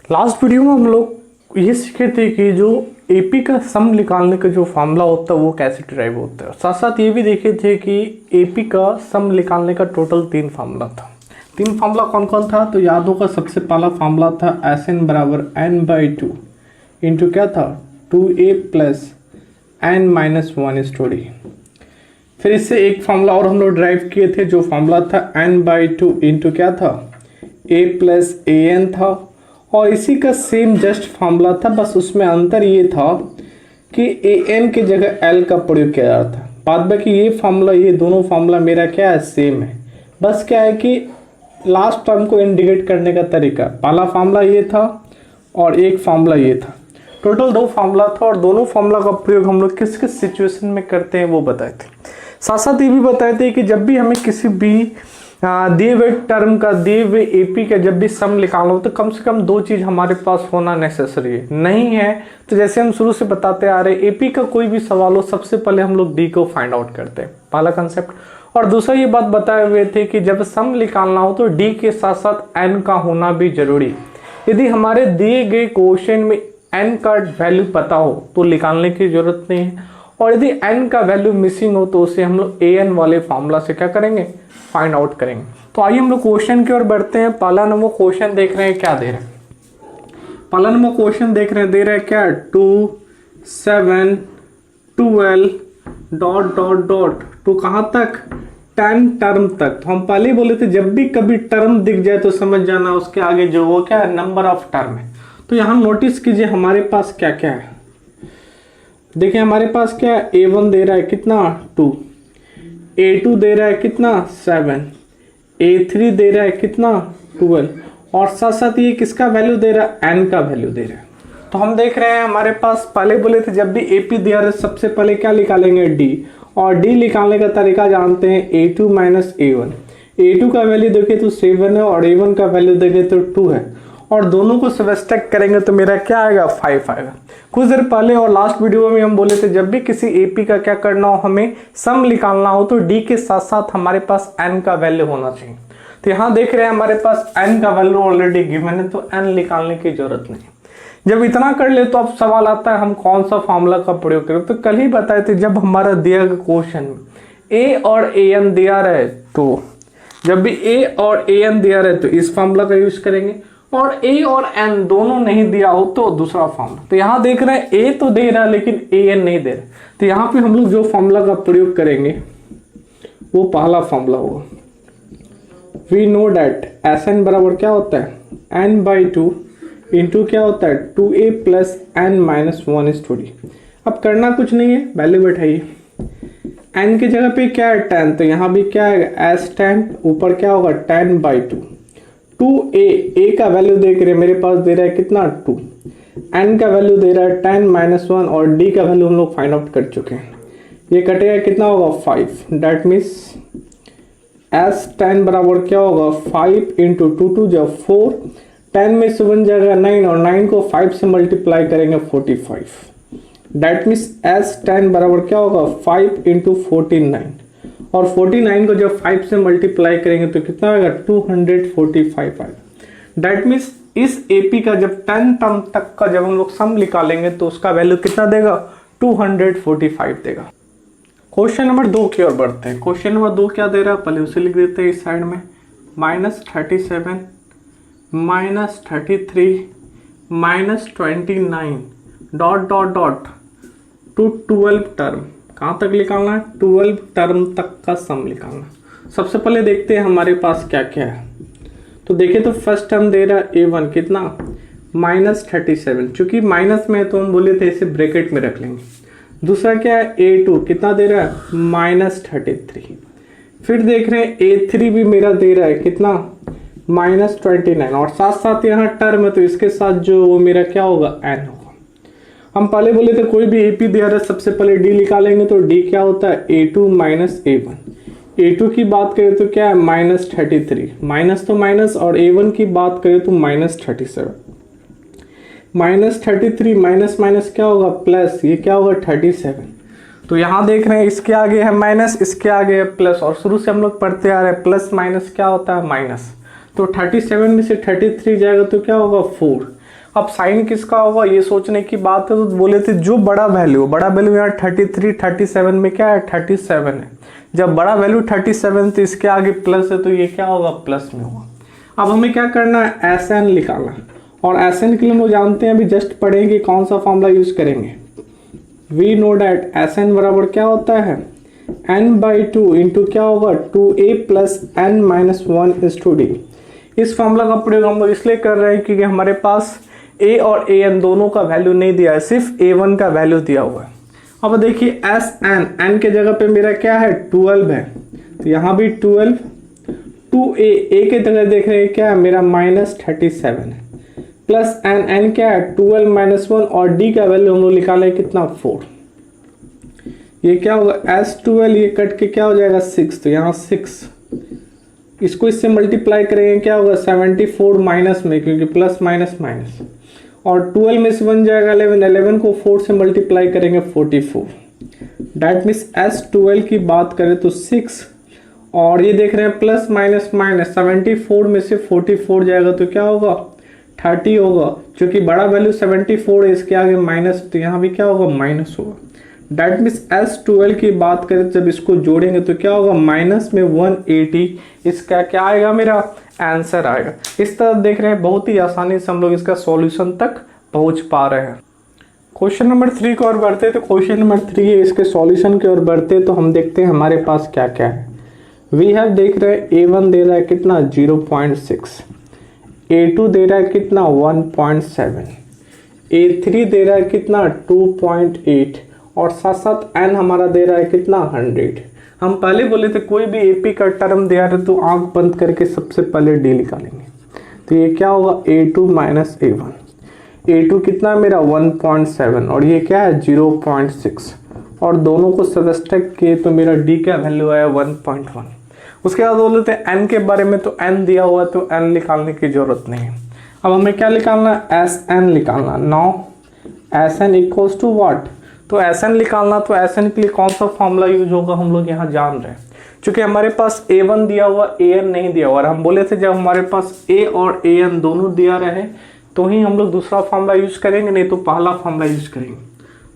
Last video में हम लोग ये सीखे थे कि जो एपी का सम निकालने का जो फॉर्मूला होता है वो कैसे डिराइव होता है। साथ साथ ये भी देखे थे कि एपी का सम निकालने का टोटल 3 फार्मूला था। 3 फार्मूला कौन कौन था तो याद होगा। सबसे पहला फार्मूला था Sn बराबर n/2 इंटू क्या था 2a प्लस n-1 फिर इससे एक फार्मूला और हम लोग ड्राइव किए थे जो फार्मूला था n/2 इंटू क्या था a प्लस an था। और इसी का सेम जस्ट फार्मूला था, बस उसमें अंतर ये था कि an की जगह l का प्रयोग किया जा रहा था। बाद बाकी ये फार्मूला ये दोनों फार्मूला मेरा क्या है सेम है, बस क्या है कि लास्ट टर्म को इंडिकेट करने का तरीका। पहला फार्मूला ये था और एक फार्मूला ये था। टोटल 2 फार्मूला था और दोनों फार्मूला का प्रयोग हम लोग किस किस सिचुएशन में करते हैं वो बताए थे। साथ साथ ये भी बताए थे कि जब भी हमें किसी भी दिए हुए टर्म का दिए हुए एपी का जब भी सम निकालना हो तो कम से कम 2 चीज़ हमारे पास होना नेसेसरी है। नहीं है तो जैसे हम शुरू से बताते आ रहे एपी का कोई भी सवाल हो सबसे पहले हम लोग डी को फाइंड आउट करते हैं, पहला कंसेप्ट। और दूसरा ये बात बताए हुए थे कि जब सम निकालना हो तो डी के साथ साथ एन का होना भी जरूरी। यदि हमारे दिए गए क्वेश्चन में एन का वैल्यू पता हो तो निकालने की जरूरत नहीं है, और यदि एन का वैल्यू मिसिंग हो तो उसे हम लोग ए एन वाले फॉर्मूला से क्या करेंगे फाइंड आउट करेंगे। तो आइए हम लोग क्वेश्चन की ओर बढ़ते हैं। पहला नंबर क्वेश्चन देख रहे हैं क्या दे रहे हैं। पहला नंबर क्वेश्चन देख रहे हैं दे रहा है क्या 2 7 12 डॉट डॉट डॉट टू कहाँ तक 10 टर्म तक। तो हम पहले ही बोले थे जब भी कभी टर्म दिख जाए तो समझ जाना उसके आगे जो वो क्या है नंबर ऑफ टर्म है। तो यहाँ नोटिस कीजिए हमारे पास क्या क्या है। देखिए हमारे पास क्या है a1 दे रहा है कितना 2, a2 दे रहा है कितना 7, a3 दे रहा है कितना 12 और साथ साथ ये किसका वैल्यू दे रहा है n का वैल्यू दे रहा है। तो हम देख रहे हैं हमारे पास पहले बोले थे जब भी AP दिया रहा है सबसे पहले क्या निकालेंगे D, और D निकालने का तरीका जानते हैं a2 माइनस a1। a2 का वैल्यू देखे तो 7 है और a1 का वैल्यू देखे तो 2 है, और दोनों को सबट्रैक्ट करेंगे तो मेरा क्या आएगा 5 आएगा। कुछ देर पहले और लास्ट वीडियो में हम बोले थे जब भी किसी एपी का क्या करना हो हमें सम निकालना हो तो डी के साथ साथ हमारे पास एन का वैल्यू होना चाहिए। तो यहाँ देख रहे हैं हमारे पास एन का वैल्यू ऑलरेडी गिवन है तो एन निकालने की जरूरत नहीं। जब इतना कर ले तो अब सवाल आता है हम कौन सा फॉर्मूला का प्रयोग करें। तो कल ही बताए थे जब हमारा दिया गया क्वेश्चन में ए और ए एन दिया रहे तो जब भी ए और ए एन दिया रहे तो इस फॉर्मूला का यूज करेंगे, और a और n दोनों नहीं दिया हो तो दूसरा फॉर्मूला। तो यहाँ देख रहे हैं a तो दे रहा है लेकिन an नहीं दे रहा, तो यहाँ पे हम लोग जो फॉर्मूला का प्रयोग करेंगे वो पहला फॉर्मूला होगा। वी नो डैट Sn बराबर क्या होता है n/2 इंटू क्या होता है 2a प्लस n-1। अब करना कुछ नहीं है, वैल्यू बैठाइए। n की जगह पे क्या है 10, तो यहाँ भी क्या है S10 ऊपर क्या होगा 10/2 2a का वैल्यू देख रहे हैं मेरे पास दे रहा है कितना 2, n का वैल्यू दे रहा है 10-1 और d का वैल्यू हम लोग फाइंड आउट कर चुके हैं। ये कटेगा कितना होगा 5, दैट मीन्स S10 बराबर क्या होगा 5 इंटू 2 जब 4, 10 में से 1 जाएगा 9 और 9 को 5 से मल्टीप्लाई करेंगे 45, दैट मीन्स S10 बराबर क्या होगा 5 इंटू 49 और 49 को जब 5 से मल्टीप्लाई करेंगे तो कितना आएगा 245 आएगा। दैट मीन्स इस एपी का जब 10 टर्म तक का जब हम लोग सम निकालेंगे तो उसका वैल्यू कितना देगा 245 देगा। क्वेश्चन नंबर 2 की ओर बढ़ते हैं। क्वेश्चन नंबर 2 क्या दे रहा है पहले उसे लिख देते हैं इस साइड में -37 -33 -29 dot dot dot to 12 term. कहाँ तक निकालना है 12 टर्म तक का सम निकालना। सबसे पहले देखते हैं हमारे पास क्या क्या है। तो देखिए तो फर्स्ट टर्म दे रहा है a1 कितना -37, चूंकि माइनस में है तो हम बोले थे इसे ब्रैकेट में रख लेंगे। दूसरा क्या है a2 कितना दे रहा है -33। फिर देख रहे हैं a3 भी मेरा दे रहा है कितना -29 और साथ साथ यहाँ टर्म है तो इसके साथ जो वो मेरा क्या होगा n होगा। हम पहले बोले थे कोई भी एपी दिया रहा है सबसे पहले डी निकालेंगे तो डी क्या होता है a2 माइनस a1। a2 की बात करें तो क्या है -33, माइनस तो माइनस, और a1 की बात करें तो -37। -33 माइनस माइनस क्या होगा प्लस, ये क्या होगा 37। तो यहाँ देख रहे हैं इसके आगे है माइनस, इसके आगे है प्लस, और शुरू से हम लोग पढ़ते आ रहे हैं प्लस माइनस क्या होता है माइनस। तो 37 में से 33 जाएगा तो क्या होगा 4। अब साइन किसका होगा ये सोचने की बात है। तो बोले थे जो बड़ा वैल्यू यहाँ 33 37 में क्या है 37 है। जब बड़ा वैल्यू 37 तो इसके आगे प्लस है तो ये क्या होगा प्लस में होगा। अब हमें क्या करना है SN निकालना, और SN के लिए हम लोग जानते हैं अभी जस्ट पढ़ेंगे कौन सा फॉर्मूला यूज करेंगे। वी नो डैट SN बराबर क्या होता है n/2 इंटू क्या होगा 2a plus n minus 1 is to d। इस फॉर्मूला का प्रयोग हम लोग इसलिए कर रहे हैं क्योंकि हमारे पास a और an दोनों का वैल्यू नहीं दिया है, सिर्फ a1 का वैल्यू दिया हुआ है। अब देखिए SN n के जगह पे मेरा क्या है 12 है, तो यहाँ भी 12, 2a के जगह देख रहे हैं क्या है मेरा -37 है, प्लस n क्या है 12 माइनस 1 और d का वैल्यू हम लोग निकाले कितना 4। ये क्या होगा S12 ये कट के क्या हो जाएगा 6, तो यहाँ 6 इसको इससे मल्टीप्लाई करेंगे क्या होगा 74 माइनस में क्योंकि प्लस माइनस माइनस, और 12 में से बन जाएगा 11, 11 को 4 से मल्टीप्लाई करेंगे 44। डैट मीन्स S12 की बात करें तो 6, और ये देख रहे हैं प्लस माइनस माइनस 74 में से 44 जाएगा तो क्या होगा 30 होगा, क्योंकि बड़ा वैल्यू 74 है इसके आगे माइनस तो यहाँ भी क्या होगा माइनस होगा। डैट मीन्स S12 की बात करें जब इसको जोड़ेंगे तो क्या होगा माइनस में 180, इसका क्या आएगा मेरा आंसर आएगा। इस तरह देख रहे हैं बहुत ही आसानी से हम लोग इसका सॉल्यूशन तक पहुंच पा रहे हैं। क्वेश्चन नंबर 3 की ओर बढ़ते तो क्वेश्चन नंबर 3 है, इसके सॉल्यूशन की ओर बढ़ते तो हम देखते हैं हमारे पास क्या क्या है। वी हैव देख रहे हैं A1 दे रहा है कितना 0.6, A2 दे रहा है कितना 1.7, A3 दे रहा है कितना 2.8 और साथ साथ n हमारा दे रहा है कितना 100। हम पहले बोले थे कोई भी AP का टर्म दिया रहे तो आंख बंद करके सबसे पहले D निकालेंगे, तो ये क्या होगा A2 माइनस A1। A2 कितना मेरा 1.7 और ये क्या है 0.6, और दोनों को सबट्रैक्ट किए तो मेरा D का वैल्यू आया 1.1। उसके बाद बोल लेते हैं n के बारे में, तो n दिया हुआ तो n निकालने की जरूरत नहीं है। अब हमें क्या निकालना SN निकालना। Now SN equals to what, तो SN निकालना तो SN के लिए कौन सा फॉर्मूला यूज होगा हम लोग यहाँ जान रहे हैं। क्योंकि हमारे पास A1 दिया हुआ AN नहीं दिया हुआ, और हम बोले थे जब हमारे पास A और AN दोनों दिया रहे तो ही हम लोग दूसरा फॉर्मूला यूज करेंगे, नहीं तो पहला फॉर्मूला यूज करेंगे।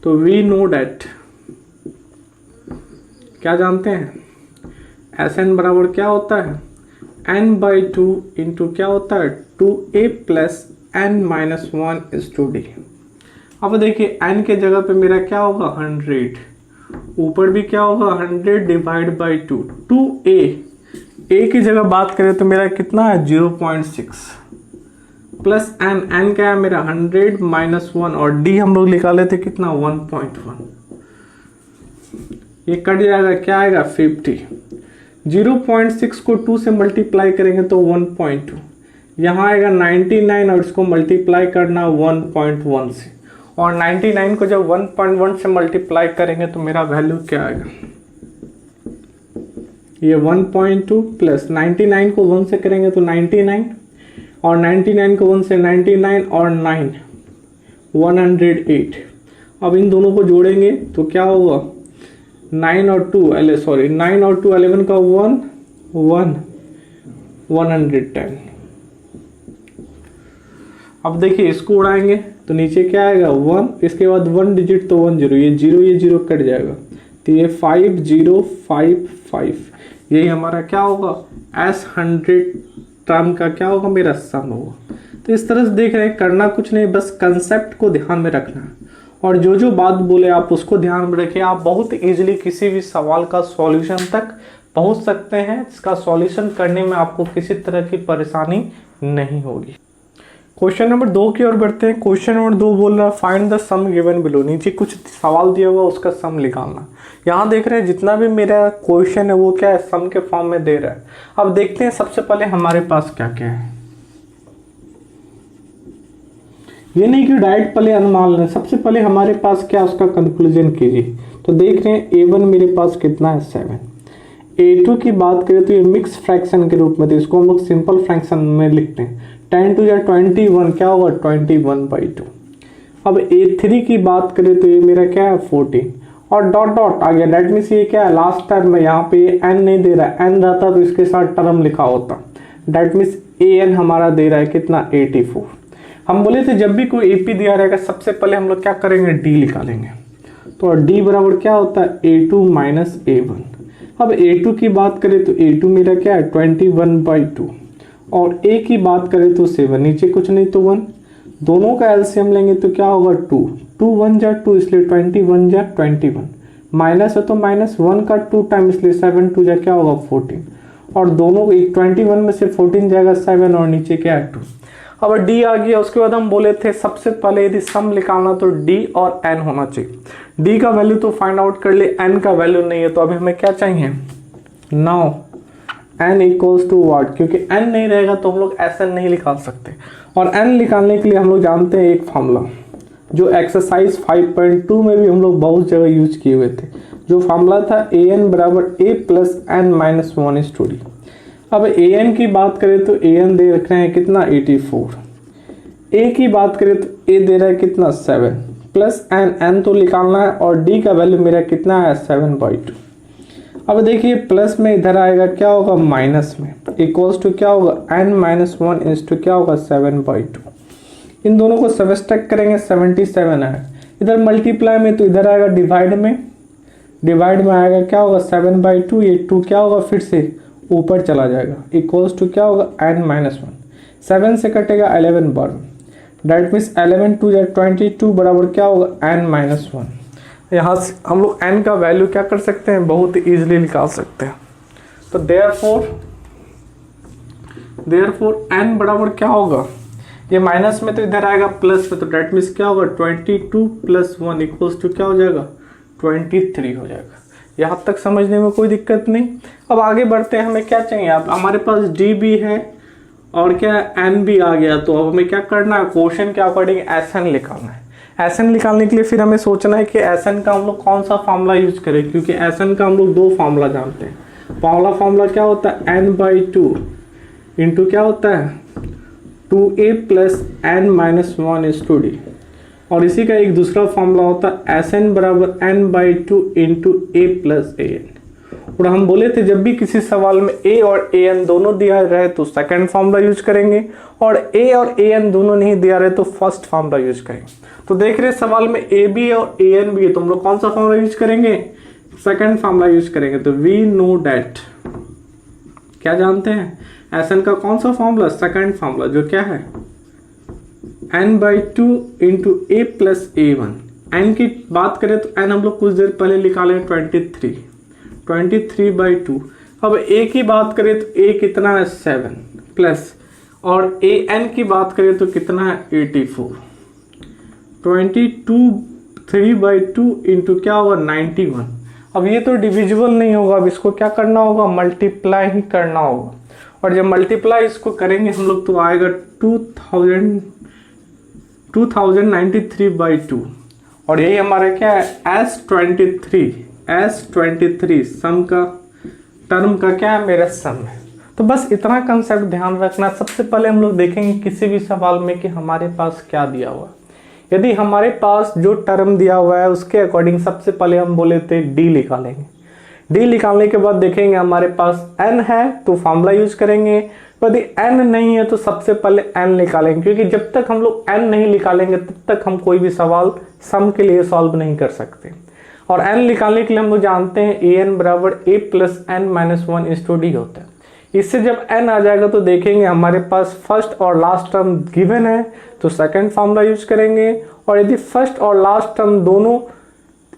तो वी नो डैट क्या जानते हैं SN बराबर क्या होता है n/2 इंटू क्या होता है 2a plus n minus 1 is to d। अब देखिए n के जगह पे मेरा क्या होगा 100, ऊपर भी क्या होगा 100 डिवाइड बाई 2, 2a की जगह बात करें तो मेरा कितना है 0.6 प्लस n क्या है मेरा 100 माइनस 1 और d हम लोग निकाले थे कितना 1.1। ये कट जाएगा क्या आएगा 50, 0.6 को 2 से मल्टीप्लाई करेंगे तो 1.2, यहाँ आएगा 99 और इसको मल्टीप्लाई करना 1.1 से, और 99 को जब 1.1 से मल्टीप्लाई करेंगे तो मेरा वैल्यू क्या आएगा ये 1.2 प्लस 99 को 1 से करेंगे तो 99, और 99 को 1 से 99 और 9 108। अब इन दोनों को जोड़ेंगे तो क्या होगा 9 और 2 11 का 110। अब देखिए इसको उड़ाएंगे तो नीचे क्या आएगा 1, इसके बाद 1 डिजिट तो 1 0, ये 0 कट जाएगा तो ये 5055, यही हमारा क्या होगा S100 टर्म का क्या होगा मेरा सम होगा। तो इस तरह से देख रहे हैं करना कुछ नहीं, बस कंसेप्ट को ध्यान में रखना है, और जो जो बात बोले आप उसको ध्यान में रखिए। आप बहुत इजीली किसी भी सवाल का सॉल्यूशन तक पहुंच सकते हैं, इसका सॉल्यूशन करने में आपको किसी तरह की परेशानी नहीं होगी। क्वेश्चन नंबर 2 की ओर बढ़ते हैं। क्वेश्चन नंबर 2 बोल रहा है find the sum given below. नीचे कुछ सवाल दिया हुआ उसका सम निकालना। यहाँ देख रहे हैं जितना भी मेरा क्वेश्चन है वो क्या है सम के फॉर्म में दे रहा है। अब देखते हैं सबसे पहले हमारे पास क्या क्या है। ये नहीं कि डायरेक्ट पहले अनुमान लें, सबसे पहले हमारे पास क्या उसका कंक्लूजन कीजिए। तो देख रहे हैं A1 मेरे पास कितना है 7, A2 की बात करें तो ये मिक्स फ्रैक्शन के रूप में, तो इसको हम लोग सिंपल फ्रैक्शन में लिखते हैं 10 to 21 क्या होगा 21/2। अब A3 की बात करें तो ये मेरा क्या है 14 और डॉट डॉट आ गया, डेट मीन्स ये क्या है लास्ट टर्म में, यहाँ पे ये n नहीं दे रहा है, n रहता तो इसके साथ टर्म लिखा होता, डेट मीन्स an हमारा दे रहा है कितना 84। हम बोले थे जब भी कोई AP दिया रहेगा सबसे पहले हम लोग क्या करेंगे D निकालेंगे। तो D बराबर क्या होता है A2 माइनस A1। अब A2 की बात करें तो A2 मेरा क्या है 21/2 और A की बात करें तो 7, नीचे कुछ नहीं तो 1, दोनों का एलसीएम लेंगे तो क्या होगा 2, 2 1 जा 2 इसलिए 21 जा 21, माइनस है तो माइनस 1 का 2 टाइम इसलिए 7 2 जा क्या होगा 14 और दोनों 21 में से 14 जाएगा 7 और नीचे क्या है 2। अब D आ गया। उसके बाद हम बोले थे सबसे पहले यदि सम निकालना तो D और N होना चाहिए। D का वैल्यू तो फाइंड आउट कर ले, N का वैल्यू नहीं है तो अभी हमें क्या चाहिए। Now N equals to what, क्योंकि N नहीं रहेगा तो हम लोग SN नहीं निकाल सकते और N निकालने के लिए हम लोग जानते हैं एक फार्मूला जो एक्सरसाइज 5.2 में भी हम लोग बहुत जगह यूज किए हुए थे, जो फार्मूला था AN बराबर A plus N minus 1:D। अब AN की बात करें तो AN दे रख रहे हैं कितना 84, A की बात करें तो A दे रहा है कितना 7 प्लस N तो निकालना है और D का वैल्यू मेरा कितना है 7/2। अब देखिए प्लस में इधर आएगा क्या होगा माइनस में, इक्वल्स टू क्या होगा N माइनस 1 इंस टू क्या होगा 7/2। इन दोनों को सबट्रैक्ट करेंगे 77 है, इधर मल्टीप्लाई में तो इधर आएगा डिवाइड में आएगा क्या होगा 7/2, ये 2 क्या होगा फिर से ऊपर चला जाएगा, इक्वल्स टू क्या होगा N माइनस 1, 7 से कटेगा 11 बार, डेट मीन्स 11 2 या 22 बराबर क्या होगा N माइनस 1। यहाँ से हम लोग N का वैल्यू क्या कर सकते हैं, बहुत इजीली निकाल सकते हैं। तो देयरफॉर N बराबर क्या होगा, ये माइनस में तो इधर आएगा प्लस में, तो डेट मीन्स क्या होगा 22 प्लस 1 इक्वल्स टू क्या हो जाएगा 23 हो जाएगा। यहाँ तक समझने में कोई दिक्कत नहीं। अब आगे बढ़ते हैं, हमें क्या चाहिए, अब हमारे पास D भी है और क्या N भी आ गया, तो अब हमें क्या करना है, क्वेश्चन के अकॉर्डिंग SN निकालना है। SN निकालने के लिए फिर हमें सोचना है कि SN का हम लोग कौन सा फार्मूला यूज करें, क्योंकि SN का हम लोग दो फार्मूला जानते हैं। पहला फार्मूला क्या होता है N/2 इंटू क्या होता है 2A plus N minus 1:D, और इसी का एक दूसरा फार्मूला होता है SN बराबर N/2 into A plus AN। और हम बोले थे जब भी किसी सवाल में A और AN दोनों दिया रहे तो सेकंड फार्मूला यूज करेंगे, और A और AN दोनों नहीं दिया रहे तो फर्स्ट फार्मूला यूज करेंगे। तो देख रहे सवाल में A भी है और AN भी है, तो हम लोग कौन सा फार्मूला यूज करेंगे, सेकंड फार्मूला यूज करेंगे। तो वी नो डैट, क्या जानते हैं SN का कौन सा फार्मूला, सेकंड फार्मूला जो क्या है N/2 into A plus A1। N की बात करें तो N हम लोग कुछ देर पहले निकाले 23/2। अब A की बात करें तो A कितना है 7 प्लस, और AN की बात करें तो कितना है 84, 3/2 इंटू क्या होगा 91। अब ये तो डिविजिबल नहीं होगा, अब इसको क्या करना होगा, मल्टीप्लाई ही करना होगा, और जब मल्टीप्लाई इसको करेंगे हम लोग तो आएगा 2093/2, और यही हमारा क्या है S23 सम का टर्म का क्या है मेरा सम है। तो बस इतना कंसेप्ट ध्यान रखना। सबसे पहले हम लोग देखेंगे किसी भी सवाल में कि हमारे पास क्या दिया हुआ है। यदि हमारे पास जो टर्म दिया हुआ है उसके अकॉर्डिंग सबसे पहले हम बोले थे D निकालेंगे। D निकालने के बाद देखेंगे हमारे पास N है तो फार्मूला यूज करेंगे, यदि N नहीं है तो सबसे पहले N निकालेंगे, क्योंकि जब तक हम लोग N नहीं निकालेंगे तब तक हम कोई भी सवाल सम के लिए सॉल्व नहीं कर सकते। और N निकालने के लिए हम लोग जानते हैं AN बराबर A plus N minus 1:D होता है। इससे जब N आ जाएगा तो देखेंगे हमारे पास फर्स्ट और लास्ट टर्म गिवन है तो सेकंड फार्मूला यूज करेंगे, और यदि फर्स्ट और लास्ट टर्म दोनों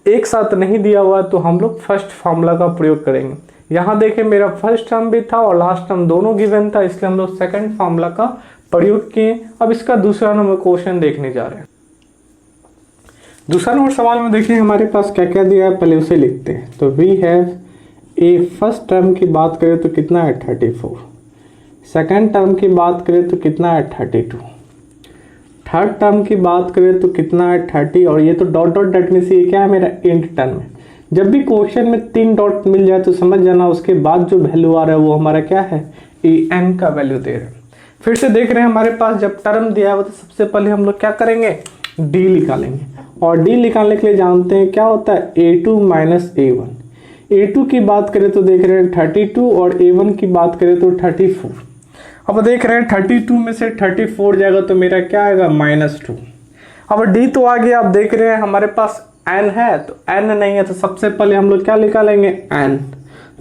एक साथ नहीं दिया हुआ तो हम लोग फर्स्ट फार्मूला का प्रयोग करेंगे। यहाँ देखें मेरा फर्स्ट टर्म भी था और लास्ट टर्म दोनों गिवन था, इसलिए हम लोग सेकंड फार्मूला का प्रयोग किए। अब इसका दूसरा नंबर क्वेश्चन देखने जा रहे हैं। दूसरा नंबर सवाल में देखिए हमारे पास क्या क्या दिया है, पहले उसे लिखते हैं। तो we have a, first term की बात करें तो कितना है 34, सेकंड टर्म की बात करें तो कितना है 32, थर्ड टर्म की बात करें तो कितना है 30, और ये तो डॉट डॉट डेट मीन्स ये क्या है मेरा इंट टर्म है। जब भी क्वेश्चन में 3 डॉट मिल जाए तो समझ जाना उसके बाद जो वैल्यू आ रहा है वो हमारा क्या है AN का वैल्यू दे रहे हैं। फिर से देख रहे हैं हमारे पास जब टर्म दिया हुआ तो सबसे पहले हम लोग क्या करेंगे D निकालेंगे, और D निकालने के लिए जानते हैं क्या होता है A2 माइनस A1। A2 की बात करें तो देख रहे हैं 32 और A1 की बात करें तो 34। अब देख रहे हैं 32 में से 34 जाएगा तो मेरा क्या आएगा -2। अब डी तो आ गया। अब देख रहे हैं हमारे पास एन है, तो एन नहीं है तो सबसे पहले हम लोग क्या निकालेंगे, एन।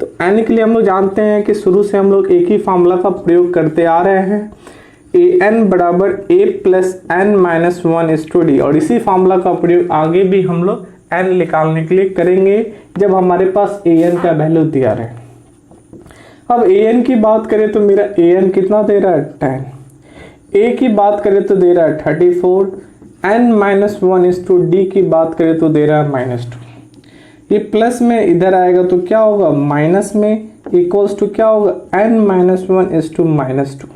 तो एन के लिए हम लोग जानते हैं कि शुरू से हम लोग एक ही फार्मूला का प्रयोग करते आ रहे हैं, ए एन बराबर ए प्लस एन माइनस 1:d। और इसी फार्मूला का प्रयोग आगे भी हम लोग एन निकालने के लिए करेंगे जब हमारे पास ए एन का वैल्यू दिया रहे। अब ए एन की बात करें तो मेरा ए एन कितना दे रहा है, 10। ए की बात करें तो दे रहा है 34। एन माइनस 1:d की बात करें तो दे रहा है -2। ये प्लस में इधर आएगा तो क्या होगा, माइनस में इक्वल्स टू क्या होगा, n माइनस 1:-2।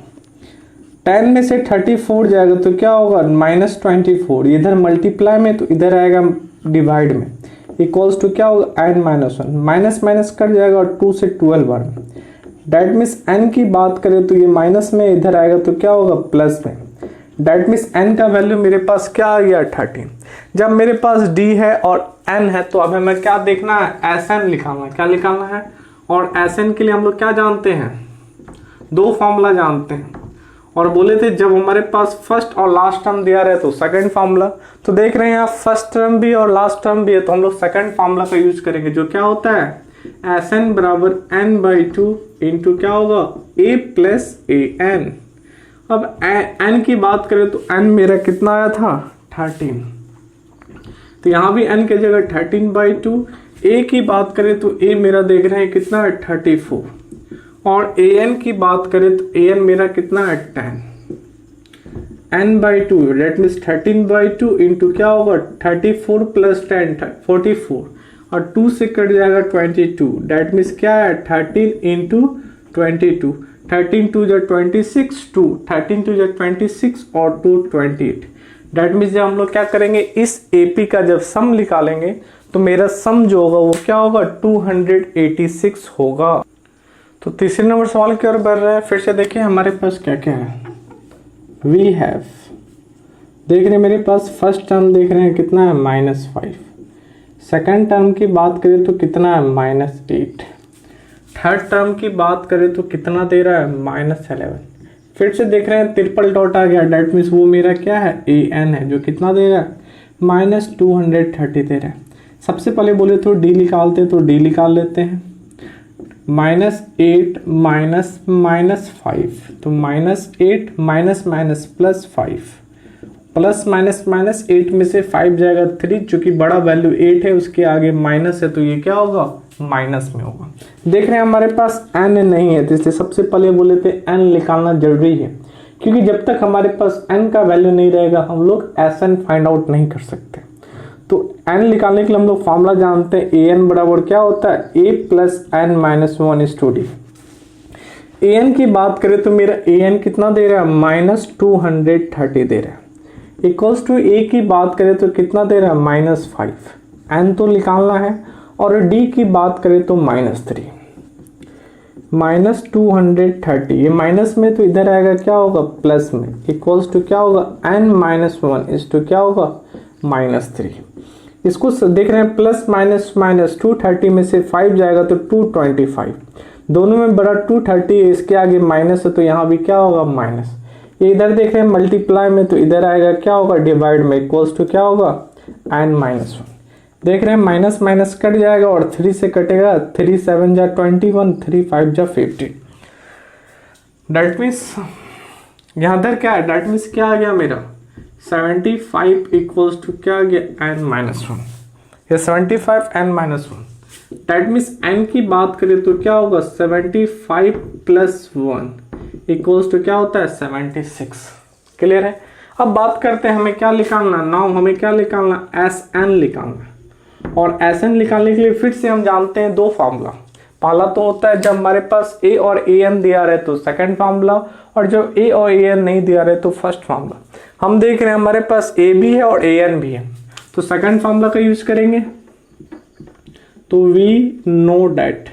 10 में से 34 जाएगा तो क्या होगा, -24। इधर मल्टीप्लाई में तो इधर आएगा डिवाइड में, इक्वल्स टू क्या होगा, n minus 1। Minus minus cut जाएगा और 2 से 12 बार में। डेट मीन्स n की बात करें तो ये माइनस में इधर आएगा तो क्या होगा, प्लस में। डेट मीन्स n का वैल्यू मेरे पास क्या आ गया, 13। जब मेरे पास d है और n है तो अब हमें क्या देखना है, Sn निकालना है। क्या निकालना है, और Sn के लिए हम लोग क्या जानते हैं, दो फॉर्मूला जानते हैं। और बोले थे जब हमारे पास फर्स्ट और लास्ट टर्म दिया रहे तो सेकंड फार्मूला। तो देख रहे हैं यहाँ फर्स्ट टर्म भी और लास्ट टर्म भी है, तो हम लोग सेकंड फार्मूला का यूज करेंगे, जो क्या होता है, Sn बराबर n/2 इंटू क्या होगा, a प्लस an। अब n की बात करें तो n मेरा कितना आया था, 13। तो यहाँ भी n की जगह 13/2। a की बात करें तो a मेरा देख रहे हैं कितना है, 34। और an की बात करें तो an मेरा कितना है, 10। n/2 डेट मीन्स 13/2 इंटू क्या होगा, 34 प्लस 10 44 और 2 से कट जाएगा 22। डेट मीन्स क्या है, 13 इंटू 22। 13 2 जा 26, 2 13 2 जा 26 और 2 28। डेट मीन्स जब हम लोग क्या करेंगे, इस AP का जब सम निकालेंगे तो मेरा सम जो होगा वो क्या होगा, 286 होगा। तो तीसरे नंबर सवाल की ओर बढ़ रहा है। फिर से देखिए हमारे पास क्या क्या है। वी हैव, देख रहे हैं मेरे पास फर्स्ट टर्म देख रहे हैं कितना है, -5। सेकंड टर्म की बात करें तो कितना है, -8। थर्ड टर्म की बात करें तो कितना दे रहा है, -11। फिर से देख रहे हैं ट्रिपल डॉट आ गया, डेट मीन्स वो मेरा क्या है, an है, जो कितना दे रहा है, -230 दे रहा है। सबसे पहले बोले तो d निकालते, तो d निकाल लेते हैं। -8 माइनस 5, तो -8 माइनस प्लस 5, प्लस माइनस 8 में से 5 जाएगा 3, चूंकि बड़ा वैल्यू 8 है उसके आगे माइनस है तो ये क्या होगा, माइनस में होगा। देख रहे हैं हमारे पास n नहीं है, तो इसलिए सबसे पहले बोले थे n निकालना जरूरी है, क्योंकि जब तक हमारे पास n का वैल्यू नहीं रहेगा हम लोग Sn फाइंड आउट नहीं कर सकते। तो n निकालने के लिए हम लोग फॉर्मूला जानते हैं, an बराबर क्या होता है, a plus n minus 1:d। an की बात करें तो मेरा an कितना दे रहा है, -230 दे रहा है। इक्वल्स टू a की बात करें तो कितना दे रहा है, -5। n तो निकालना है। और d की बात करें तो -3। -230, ये माइनस में तो इधर आएगा क्या होगा, प्लस में, इक्वल्स टू क्या होगा, n माइनस 1 इस टू क्या होगा, -3। इसको देख रहे हैं प्लस माइनस 230 में से 5 जाएगा तो 225। दोनों में बड़ा 230 है, इसके आगे माइनस है तो यहाँ भी क्या होगा, माइनस। ये इधर देख रहे हैं मल्टीप्लाई में तो इधर आएगा क्या होगा, डिवाइड में, इक्वल्स टू क्या होगा, n माइनस 1। देख रहे हैं माइनस माइनस कट जाएगा और 3 से कटेगा, 3 7 जा 21, 3 5 जा 50। डेट मीन्स यहाँ इधर क्या है, डेट मीन्स क्या आ गया मेरा, 75 इक्वल्स टू क्या आ गया, n माइनस 1। ये 75 n minus 1। That means n की बात करें तो क्या होगा, 75 प्लस 1 इक्वल्स टू क्या होता है, 76। क्लियर है। अब बात करते हैं हमें क्या निकालना, नाउ हमें क्या निकालना, Sn निकालना। और Sn निकालने के लिए फिर से हम जानते हैं दो फार्मूला। पहला तो होता है जब हमारे पास a और an दिया रहे तो सेकंड फार्मूला, और जब a और an नहीं दिया रहे तो फर्स्ट फार्मूला। हम देख रहे हैं हमारे पास a भी है और an भी है, तो सेकंड फार्मूला का यूज करेंगे। तो वी नो डेट,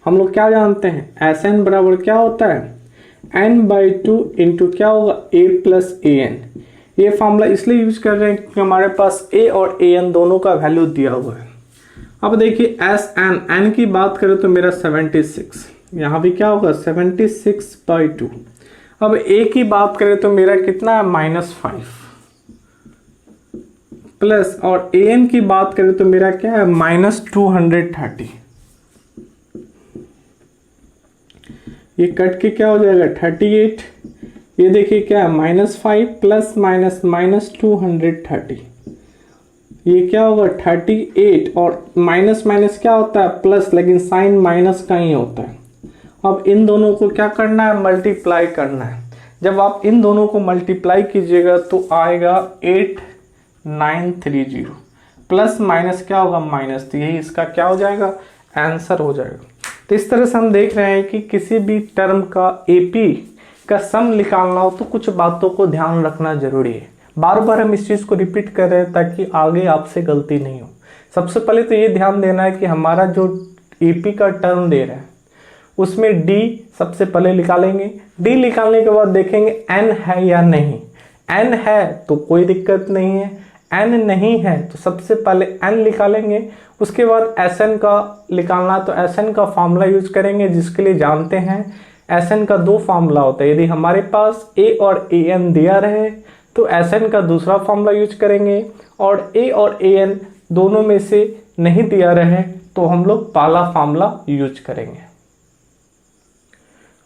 हम लोग क्या जानते हैं, Sn बराबर क्या होता है, n/2 इंटू क्या होगा, a प्लस an। ये फार्मूला इसलिए यूज कर रहे हैं क्योंकि हमारे पास a और an दोनों का वैल्यू दिया हुआ है। अब देखिए n की बात करें तो मेरा 76, यहाँ भी क्या होगा, 76/2। अब ए की बात करें तो मेरा कितना है -5 प्लस, और ए एन की बात करें तो मेरा क्या है -230। ये कट के क्या हो जाएगा 38। ये देखिए क्या है -5 प्लस माइनस -230, ये क्या होगा 38, और माइनस माइनस क्या होता है प्लस, लेकिन साइन माइनस का ही होता है। अब इन दोनों को क्या करना है मल्टीप्लाई करना है। जब आप इन दोनों को मल्टीप्लाई कीजिएगा तो आएगा 8930, प्लस माइनस क्या होगा माइनस, तो यही इसका क्या हो जाएगा आंसर हो जाएगा। तो इस तरह से हम देख रहे हैं कि किसी भी टर्म का एपी का सम निकालना हो तो कुछ बातों को ध्यान रखना जरूरी है। बार बार हम इस चीज़ को रिपीट कर रहे हैं ताकि आगे आपसे गलती नहीं हो। सबसे पहले तो ये ध्यान देना है कि हमारा जो एपी का टर्म दे रहा है उसमें डी सबसे पहले निकालेंगे। डी निकालने के बाद देखेंगे एन है या नहीं। एन है तो कोई दिक्कत नहीं है, एन नहीं है तो सबसे पहले एन निकालेंगे। उसके बाद एस एन का निकालना तो एस एन का फॉर्मूला यूज करेंगे, जिसके लिए जानते हैं एस एन का दो फॉर्मूला होता है। यदि हमारे पास ए और ए एन दिया रहे तो एस एन का दूसरा फॉर्मूला यूज करेंगे, और ए और ए एन दोनों में से नहीं दिया रहे तो हम लोग पहला फॉर्मूला यूज करेंगे।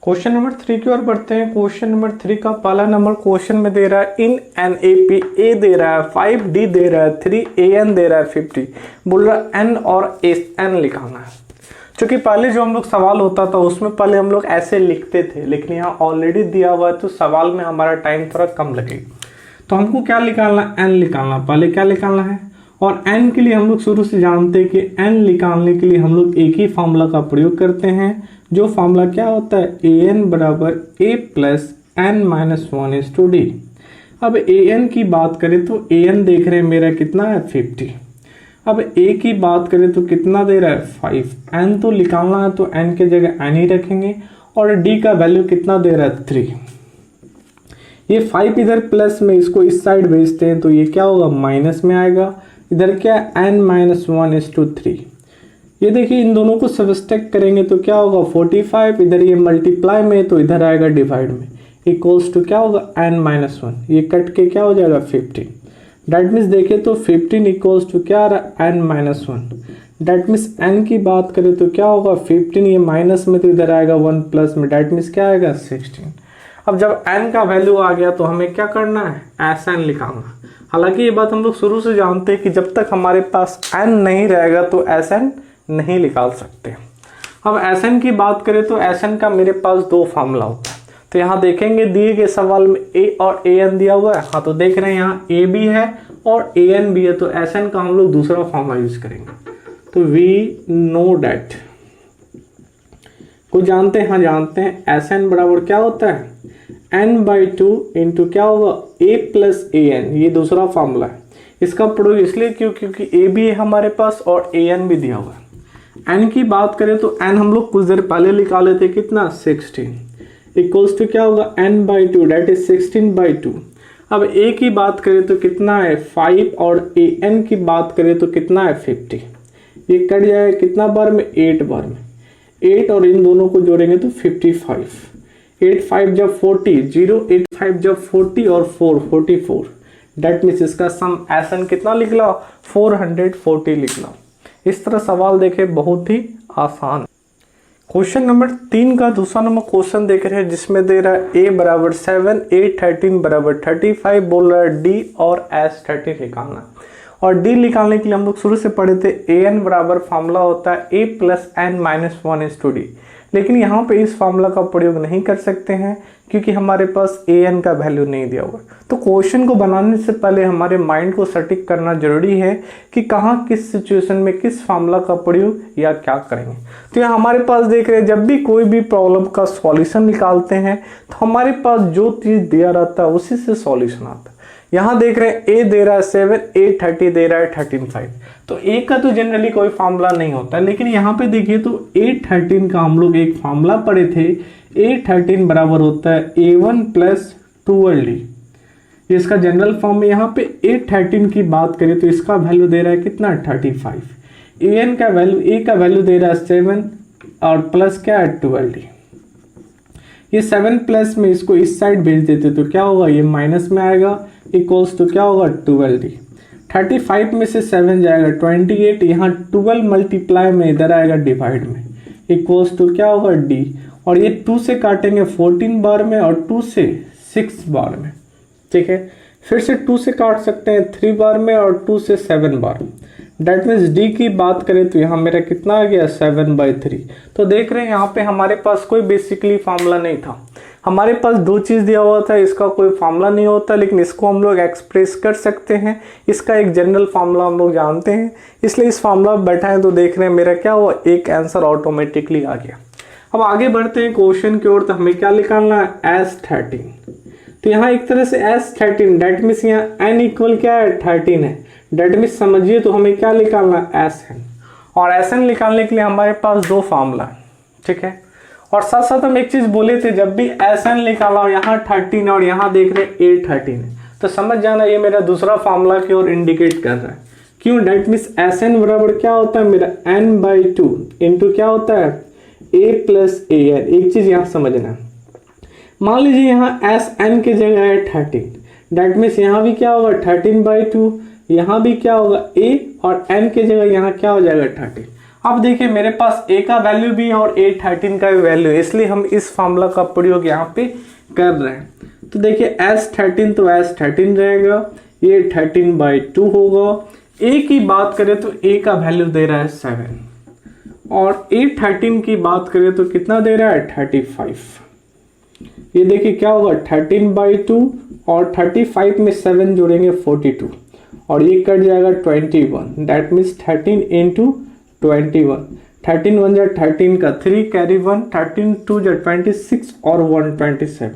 क्वेश्चन नंबर 3 की ओर बढ़ते हैं। क्वेश्चन नंबर 3 का पहला नंबर क्वेश्चन में दे रहा है in N A P A दे रहा है 5, डी दे रहा है 3, ए एन दे रहा है 50। बोल रहा है एन और एस एन लिखाना है। क्योंकि पहले जो हम लोग सवाल होता था उसमें पहले हम लोग ऐसे लिखते थे, लेकिन यहाँ ऑलरेडी दिया हुआ है तो सवाल में हमारा टाइम थोड़ा कम लगेगा। तो हमको क्या निकालना, एन निकालना। पहले क्या निकालना है, और एन के लिए हम लोग शुरू से जानते हैं कि एन निकालने के लिए हम लोग एक ही फॉर्मूला का प्रयोग करते हैं, जो फॉर्मूला क्या होता है ए एन बराबर ए प्लस एन माइनस 1/d। अब ए एन की बात करें तो ए एन देख रहे हैं मेरा कितना है 50। अब ए की बात करें तो कितना दे रहा है 5। एन तो निकालना है तो एन के जगह एन ही रखेंगे, और डी का वैल्यू कितना दे रहा है 3। ये 5 इधर प्लस में इसको इस साइड भेजते हैं तो ये क्या होगा माइनस में आएगा। इधर क्या n माइनस 1/3। ये देखिए इन दोनों को सब्सट्रैक्ट करेंगे तो क्या होगा 45। इधर ये मल्टीप्लाई में तो इधर आएगा डिवाइड में, इक्वल्स टू क्या होगा n माइनस 1। ये कट के क्या हो जाएगा 15। डेट मीन्स देखे तो 15 इक्वल्स टू क्या आ रहा है n minus 1। That means n की बात करें तो क्या होगा 15, ये माइनस में तो इधर आएगा 1 प्लस में, डेट मीन्स क्या आएगा 16। अब जब n का वैल्यू आ गया तो हमें क्या करना है एस एन लिखाना। हालांकि ये बात हम लोग शुरू से जानते हैं कि जब तक हमारे पास n नहीं रहेगा तो एस एन नहीं निकाल सकते। अब एस एन की बात करें तो एस एन का मेरे पास दो फॉर्मूला होता है। तो यहाँ देखेंगे दिए गए सवाल में ए और ए एन दिया हुआ है। हाँ तो देख रहे हैं यहाँ ए भी है और ए एन भी है, तो एस एन का हम लोग दूसरा फॉर्मूला यूज करेंगे। तो वी नो डैट को जानते हैं, हाँ जानते हैं एस एन बराबर क्या होता है n/2 इंटू क्या होगा a प्लस ए एन। ये दूसरा फॉर्मूला है। इसका प्रयोग इसलिए क्योंकि a भी है हमारे पास और a n भी दिया हुआ है। n की बात करें तो n हम लोग कुछ देर पहले निकाले थे कितना 16 इक्वल्स टू क्या होगा n/2 डेट इज 16/2। अब a की बात करें तो कितना है 5 और a n की बात करें तो कितना है 50। ये कट जाएगा कितना बार में 8 बार में, 8 और इन दोनों को जोड़ेंगे तो 55। 8 5 जब 40, 0 8 5 जब 40 और 4 44। डेट मीन्स इसका सम एस एन कितना लिख लो 440 लिख लो। इस तरह सवाल देखे बहुत ही आसान। क्वेश्चन नंबर 3 का दूसरा नंबर क्वेश्चन देख रहे हैं जिसमें दे रहा है a बराबर 7, a 13 बराबर 35। बोल रहा है d और s 30 निकालना। और d निकालने के लिए हम लोग शुरू से पढ़े थे a n बराबर फॉर्मूला होता है a plus n minus 1/d। लेकिन यहाँ पे इस फॉर्मूला का प्रयोग नहीं कर सकते हैं क्योंकि हमारे पास ए एन का वैल्यू नहीं दिया हुआ। तो क्वेश्चन को बनाने से पहले हमारे माइंड को सटीक करना जरूरी है कि कहाँ किस सिचुएशन में किस फॉर्मूला का प्रयोग या क्या करेंगे। तो यहाँ हमारे पास देख रहे हैं जब भी कोई भी प्रॉब्लम का सॉल्यूशन निकालते हैं तो हमारे पास जो चीज़ दिया रहता है उसी से सॉल्यूशन आता है। यहाँ देख रहे हैं ए दे रहा है 7, ए 30 दे रहा है 13/5। तो ए का तो जनरली कोई फार्मूला नहीं होता, लेकिन यहाँ पे देखिए तो ए 13 का हम लोग एक फार्मूला पढ़े थे। ए 13 बराबर होता है a1 प्लस 12d। इसका जनरल फॉर्म में यहाँ पे ए 13 की बात करें तो इसका वैल्यू दे रहा है कितना 35। ए एन का वैल्यू, ए का वैल्यू दे रहा है 7 और प्लस क्या है 12d। ये 7 प्लस में इसको इस साइड भेज देते तो क्या होगा, ये माइनस में आएगा, इक्वल्स तो क्या होगा 12d। 35 में से 7 जाएगा 28, यहाँ 12 मल्टीप्लाई में इधर आएगा डिवाइड में, इक्वल्स तो क्या होगा d। और ये 2 से काटेंगे 14 बार में और 2 से 6 बार में, ठीक है। फिर से 2 से काट सकते हैं 3 बार में और 2 से 7 बार। डेट मीन्स डी की बात करें तो यहाँ मेरा कितना आ गया 7/3। तो देख रहे हैं यहाँ पे हमारे पास कोई बेसिकली फार्मूला नहीं था, हमारे पास दो चीज़ दिया हुआ था, इसका कोई फार्मूला नहीं होता, लेकिन इसको हम लोग एक्सप्रेस कर सकते हैं, इसका एक जनरल फार्मूला हम लोग जानते हैं, इसलिए इस फार्मूला में बैठा है। तो देख रहे हैं मेरा क्या हुआ, एक आंसर ऑटोमेटिकली आ गया। अब आगे बढ़ते हैं क्वेश्चन की ओर। तो हमें क्या निकालना है, S13। तो यहाँ एक तरह से S13 डेट मीन्स यहाँ n इक्वल क्या है 13 है, डेट मीन्स समझिए तो हमें क्या निकालना है Sn। और Sn निकालने के लिए हमारे पास दो फार्मूला है, ठीक है। और साथ साथ हम एक चीज बोले थे, जब भी Sn निकाला और यहाँ 13 और यहाँ देख रहे हैं A13 है, तो समझ जाना ये मेरा दूसरा फार्मूला की ओर इंडिकेट कर रहा है। क्यों, डेट मीन्स Sn बराबर क्या होता है मेरा n/2 इंटू क्या होता है a प्लस an। एक चीज यहाँ समझना है, मान लीजिए यहाँ Sn की जगह है 13, डेट मीन्स यहाँ भी क्या होगा 13/2, यहाँ भी क्या होगा a और n की जगह यहाँ क्या हो जाएगा 13। अब देखिए मेरे पास a का वैल्यू भी है और A13 का भी वैल्यू है, इसलिए हम इस फार्मूला का प्रयोग यहाँ पे कर रहे हैं। तो देखिए S13 तो S13 रहेगा, ये 13/2 होगा। a की बात करें तो a का वैल्यू दे रहा है 7 और A13 की बात करें तो कितना दे रहा है 35। ये देखिए क्या होगा 13/2 और 35 में 7 जोड़ेंगे 42 और ये कट जाएगा 21, दैट मीन्स 13 इंटू 21। 13 1 जा 13 का 3 कैरी 1, 13 2 जा 26 और 127।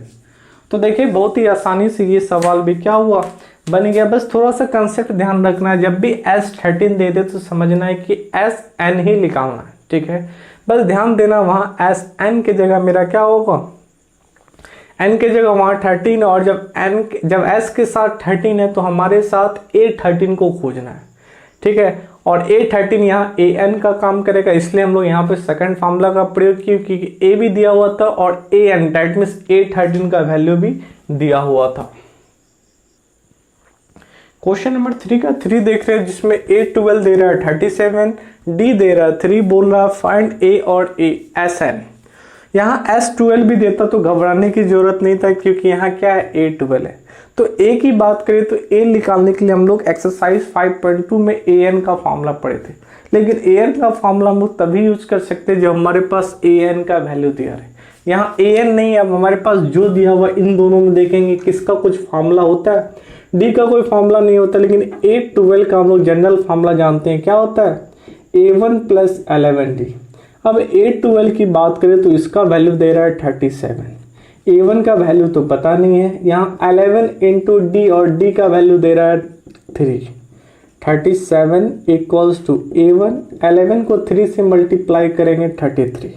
तो देखिए बहुत ही आसानी से ये सवाल भी क्या हुआ बन गया। बस थोड़ा सा कंसेप्ट ध्यान रखना है, जब भी S13 दे दे तो समझना है कि Sn ही निकालना है, ठीक है। बस ध्यान देना वहाँ Sn की जगह मेरा क्या होगा, n की जगह वहाँ 13 और जब s के साथ 13 है तो हमारे साथ A13 को खोजना है, ठीक है। और A13 यहाँ an का काम करेगा, इसलिए हम लोग यहाँ पे सेकंड फार्मूला का प्रयोग किया क्योंकि a भी दिया हुआ था और an दैट मीन्स A13 का वैल्यू भी दिया हुआ था। क्वेश्चन नंबर 3 का 3 देख रहे हैं, जिसमें A12 दे रहा है 37, D दे रहा है 3, बोल रहा है फाइंड A और Sn। यहाँ S12 भी देता तो घबराने की जरूरत नहीं था क्योंकि यहाँ क्या है A12 है। तो A की बात करें तो A निकालने के लिए हम लोग एक्सरसाइज 5.2 में an का फार्मूला पढ़े थे, लेकिन an का फार्मूला हम लोग तभी यूज कर सकते हैं जब हमारे पास an का वैल्यू दिया रहे। यहाँ an नहीं है, अब हमारे पास जो दिया हुआ इन दोनों में देखेंगे किसका कुछ फार्मूला होता है, D का कोई फार्मूला नहीं होता, लेकिन A12 का हम लोग जनरल फार्मूला जानते हैं, क्या होता है A1 + 11D। अब A12 की बात करें तो इसका वैल्यू दे रहा है 37, A1 का वैल्यू तो पता नहीं है, यहाँ 11 इंटू D और D का वैल्यू दे रहा है 3, 37 इक्वल्स टू A1, 11 को 3 से मल्टीप्लाई करेंगे 33।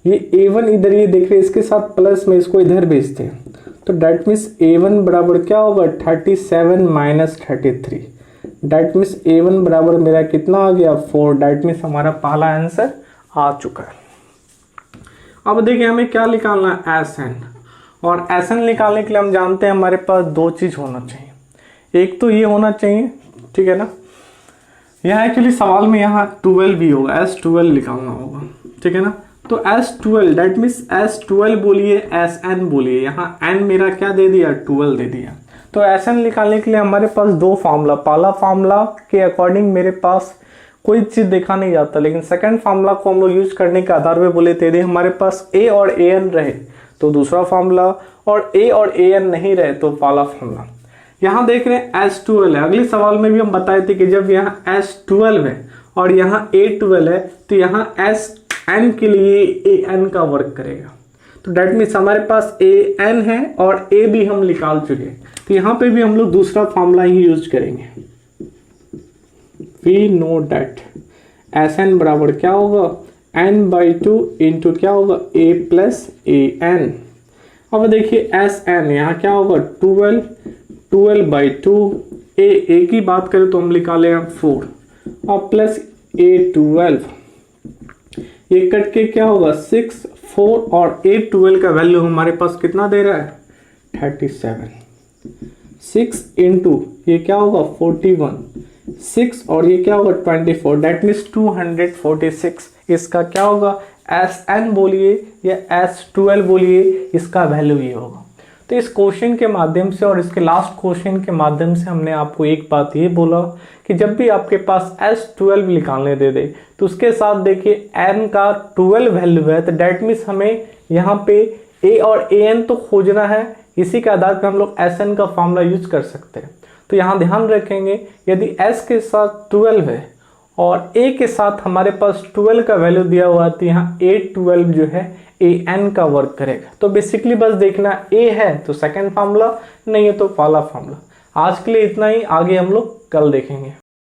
ये A1 इधर ये देख रहे हैं, इसके साथ प्लस में इसको इधर भेजते हैं तो डेट मीन्स A1 बराबर क्या होगा 37 माइनस 33, डेट मीन्स A1 बराबर मेरा कितना आ गया 4, डेट मीन्स हमारा पहला आंसर आ चुका है। अब देखिए हमें क्या निकालना है Sn, और Sn निकालने के लिए हम जानते हैं हमारे पास दो चीज होना चाहिए, एक तो ये होना चाहिए, ठीक है ना। यहाँ एक्चुअली सवाल में यहाँ 12 भी होगा, S12 निकालना होगा, ठीक है ना। तो S12 डेट मीन्स S12 बोलिए Sn बोलिए, यहाँ n मेरा क्या दे दिया 12 दे दिया। तो Sn निकालने के लिए हमारे पास दो फार्मूला, पहला फार्मूला के अकॉर्डिंग मेरे पास कोई चीज देखा नहीं जाता, लेकिन सेकंड फार्मूला को हम लोग यूज करने के आधार पे बोले थे, यदि हमारे पास a और an रहे तो दूसरा फार्मूला, और a और an नहीं रहे तो पहला फार्मूला। यहाँ देख रहे हैं S12 है, अगले सवाल में भी हम बताए थे कि जब यहाँ S12 है और यहाँ A12 है तो यहाँ Sn के लिए an का वर्क करेगा। तो डेट मीन्स हमारे पास an है और a भी हम निकाल चुके हैं, तो यहाँ पे भी हम लोग दूसरा फार्मूला ही यूज करेंगे। We know that Sn बराबर क्या होगा n/2 इंटू क्या होगा a प्लस an। अब देखिए Sn यहाँ क्या होगा 12/2, a की बात करें तो हम निकाले 4 और प्लस A12, ये कट के क्या होगा 6, 4 और 8 12 का वैल्यू हमारे पास कितना दे रहा है 37। 6 इंटू ये क्या होगा 41, 6 और ये क्या होगा 24, डेट मीन्स 246। इसका क्या होगा Sn बोलिए या S12 बोलिए, इसका वैल्यू ये होगा। तो इस क्वेश्चन के माध्यम से और इसके लास्ट क्वेश्चन के माध्यम से हमने आपको एक बात ये बोला कि जब भी आपके पास S12 निकालने दे दे तो उसके साथ देखिए n का 12 वैल्यू है, तो डेट मीन्स हमें यहाँ पे a और an तो खोजना है, इसी के आधार पर हम लोग Sn का फॉर्मूला यूज कर सकते हैं। तो यहाँ ध्यान रखेंगे यदि S के साथ 12 है और a के साथ हमारे पास 12 का वैल्यू दिया हुआ है, तो यहाँ A12 जो है an का वर्क करेगा। तो बेसिकली बस देखना a है तो सेकंड फार्मूला, नहीं है तो पहला फार्मूला। आज के लिए इतना ही, आगे हम लोग कल देखेंगे।